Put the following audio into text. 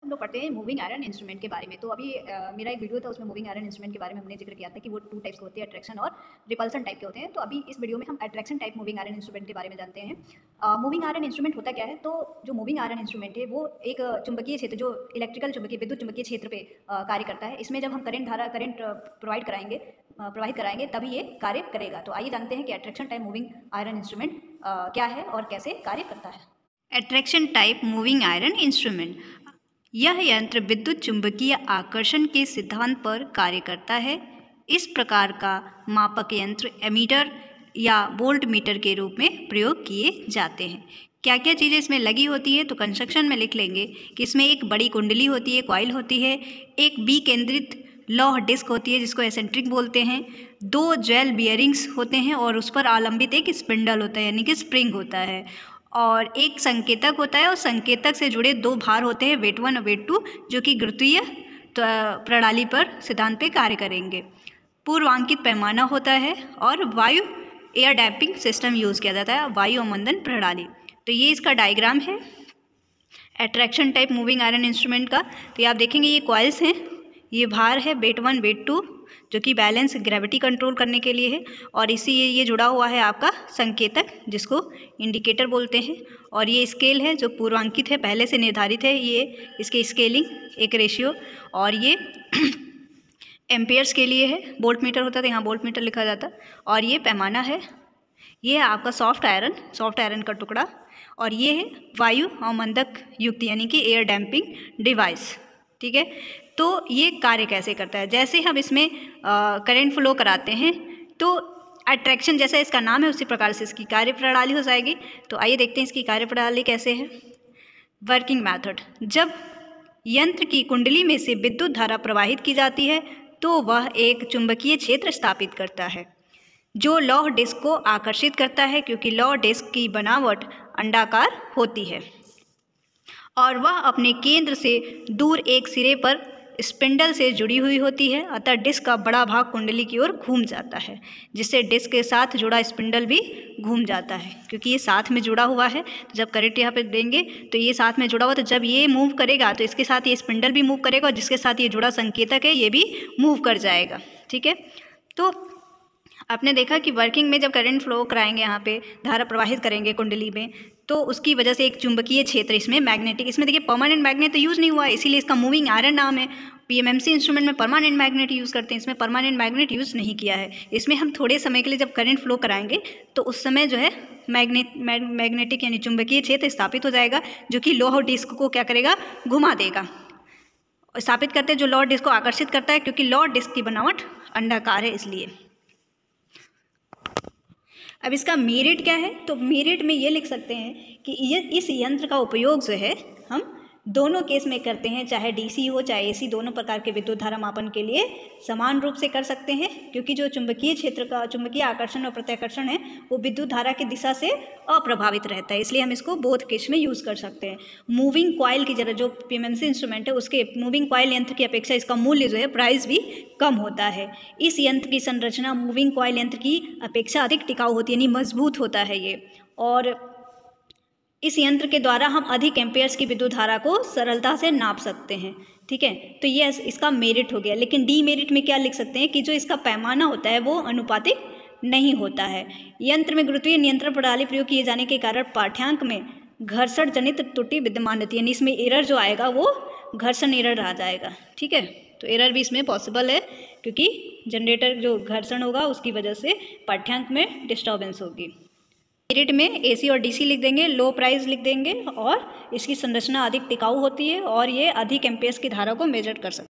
हम लोग पढ़ते हैं मूविंग आयरन इंस्ट्रूमेंट के बारे में। तो अभी मेरा एक वीडियो था, उसमें मूविंग आयरन इंस्ट्रूमेंट के बारे में हमने जिक्र किया था कि वो 2 टाइप्स के होते हैं, अट्रैक्शन और रिपल्सन टाइप के होते हैं। तो अभी इस वीडियो में हम attraction type moving iron instrument के बारे में जानते हैं। मूविंग आयरन इंस्ट्रूमेंट होता क्या है? तो जो मूविंग आयरन इंस्ट्रूमेंट है वो एक चुंबकीय क्षेत्र, जो इलेक्ट्रिकल चुंबकीय विद्युत चुंबकीय क्षेत्र पे कार्य करता है। इसमें जब हम करंट प्रवाहित कराएंगे तभी ये कार्य करेगा। तो आइए जानते हैं कि attraction type moving iron instrument क्या है और कैसे कार्य करता है। Attraction type moving iron instrument, यह यंत्र विद्युत चुंबकीय आकर्षण के सिद्धांत पर कार्य करता है। इस प्रकार का मापक यंत्र एमीटर या वोल्ट मीटर के रूप में प्रयोग किए जाते हैं। क्या क्या चीज़ें इसमें लगी होती है, तो कंस्ट्रक्शन में लिख लेंगे कि इसमें एक बड़ी कुंडली होती है, कॉइल होती है, एक बी केंद्रित लौह डिस्क होती है जिसको एसेंट्रिक बोलते हैं, 2 जेल बियरिंग्स होते हैं और उस पर आलंबित एक स्पिंडल होता है यानी कि स्प्रिंग होता है, और एक संकेतक होता है और संकेतक से जुड़े 2 भार होते हैं, वेट 1 और वेट 2, जो कि गुरुत्वीय प्रणाली पर सिद्धांत पे कार्य करेंगे। पूर्वांकित पैमाना होता है और वायु एयर डैम्पिंग सिस्टम यूज़ किया जाता है, वायु अवमंदन प्रणाली। तो ये इसका डायग्राम है attraction type moving iron instrument का। तो ये आप देखेंगे ये कॉइल्स हैं, ये भार है वेट 1 वेट 2, जो कि बैलेंस ग्रेविटी कंट्रोल करने के लिए है, और इसी ये जुड़ा हुआ है आपका संकेतक जिसको इंडिकेटर बोलते हैं, और ये स्केल है जो पूर्वांकित है, पहले से निर्धारित है, ये इसके स्केलिंग एक रेशियो, और ये एम्पियर्स के लिए है। वोल्ट मीटर होता था, यहाँ वोल्ट मीटर लिखा जाता, और ये पैमाना है। ये है आपका सॉफ्ट आयरन का टुकड़ा, और ये है वायु अवमंदक युक्त यानी कि एयर डैम्पिंग डिवाइस। ठीक है, तो ये कार्य कैसे करता है? जैसे हम इसमें करंट फ्लो कराते हैं तो अट्रैक्शन, जैसा इसका नाम है उसी प्रकार से इसकी कार्यप्रणाली हो जाएगी। तो आइए देखते हैं इसकी कार्यप्रणाली कैसे है। वर्किंग मेथड, जब यंत्र की कुंडली में से विद्युत धारा प्रवाहित की जाती है तो वह एक चुंबकीय क्षेत्र स्थापित करता है जो लौह डिस्क को आकर्षित करता है, क्योंकि लौह डिस्क की बनावट अंडाकार होती है और वह अपने केंद्र से दूर एक सिरे पर स्पिंडल से जुड़ी हुई होती है। अतः डिस्क का बड़ा भाग कुंडली की ओर घूम जाता है, जिससे डिस्क के साथ जुड़ा स्पिंडल भी घूम जाता है, क्योंकि ये साथ में जुड़ा हुआ है। जब करंट यहाँ पे देंगे तो ये साथ में जुड़ा हुआ, तो जब ये मूव करेगा तो इसके साथ ये स्पिंडल भी मूव करेगा, और जिसके साथ ये जुड़ा संकेतक है ये भी मूव कर जाएगा। ठीक है, तो आपने देखा कि वर्किंग में जब करंट फ्लो कराएंगे, यहाँ पे धारा प्रवाहित करेंगे कुंडली में, तो उसकी वजह से एक चुंबकीय क्षेत्र इसमें मैग्नेटिक, इसमें देखिए परमानेंट मैग्नेट तो यूज़ नहीं हुआ है, इसीलिए इसका मूविंग आयरन नाम है। पीएमएमसी इंस्ट्रूमेंट में परमानेंट मैग्नेट यूज़ करते हैं, इसमें परमानेंट मैग्नेट यूज़ नहीं किया है। इसमें हम थोड़े समय के लिए जब करंट फ्लो कराएंगे तो उस समय जो है मैग्नेटिक यानी चुंबकीय क्षेत्र स्थापित हो जाएगा, जो कि लौह डिस्क को क्या करेगा, घुमा देगा। स्थापित करते जो लौह डिस्क को आकर्षित करता है, क्योंकि लौह डिस्क की बनावट अंडाकार है इसलिए। अब इसका मेरिट क्या है? तो मेरिट में ये लिख सकते हैं कि ये इस यंत्र का उपयोग जो है हम दोनों केस में करते हैं, चाहे डीसी हो चाहे एसी, दोनों प्रकार के विद्युत धारा मापन के लिए समान रूप से कर सकते हैं, क्योंकि जो चुंबकीय क्षेत्र का चुंबकीय आकर्षण और प्रत्याकर्षण है वो विद्युत धारा की दिशा से अप्रभावित रहता है, इसलिए हम इसको बोथ केस में यूज़ कर सकते हैं। मूविंग कॉइल की जगह जो पीएमएमसी इंस्ट्रूमेंट है उसके मूविंग कॉइल यंत्र की अपेक्षा इसका मूल्य जो है प्राइस भी कम होता है। इस यंत्र की संरचना मूविंग कॉइल यंत्र की अपेक्षा अधिक टिकाऊ होती है, यानी मजबूत होता है ये, और इस यंत्र के द्वारा हम अधिक एम्पेयर्स की विद्युत धारा को सरलता से नाप सकते हैं। ठीक है, तो ये इसका मेरिट हो गया। लेकिन डीमेरिट में क्या लिख सकते हैं कि जो इसका पैमाना होता है वो अनुपातिक नहीं होता है। यंत्र में गुरुत्वीय नियंत्रण प्रणाली प्रयोग किए जाने के कारण पाठ्यांक में घर्षण जनित त्रुटि विद्यमान रहती है, यानी इसमें एरर जो आएगा वो घर्षण एरर आ जाएगा। ठीक है, तो एरर भी इसमें पॉसिबल है, क्योंकि जनरेटर जो घर्षण होगा उसकी वजह से पाठ्यांक में डिस्टर्बेंस होगी। मेरिट में एसी और डीसी लिख देंगे, लो प्राइस लिख देंगे, और इसकी संरचना अधिक टिकाऊ होती है और ये अधिक एम्पेयर्स की धारा को मेजर कर सकते हैं।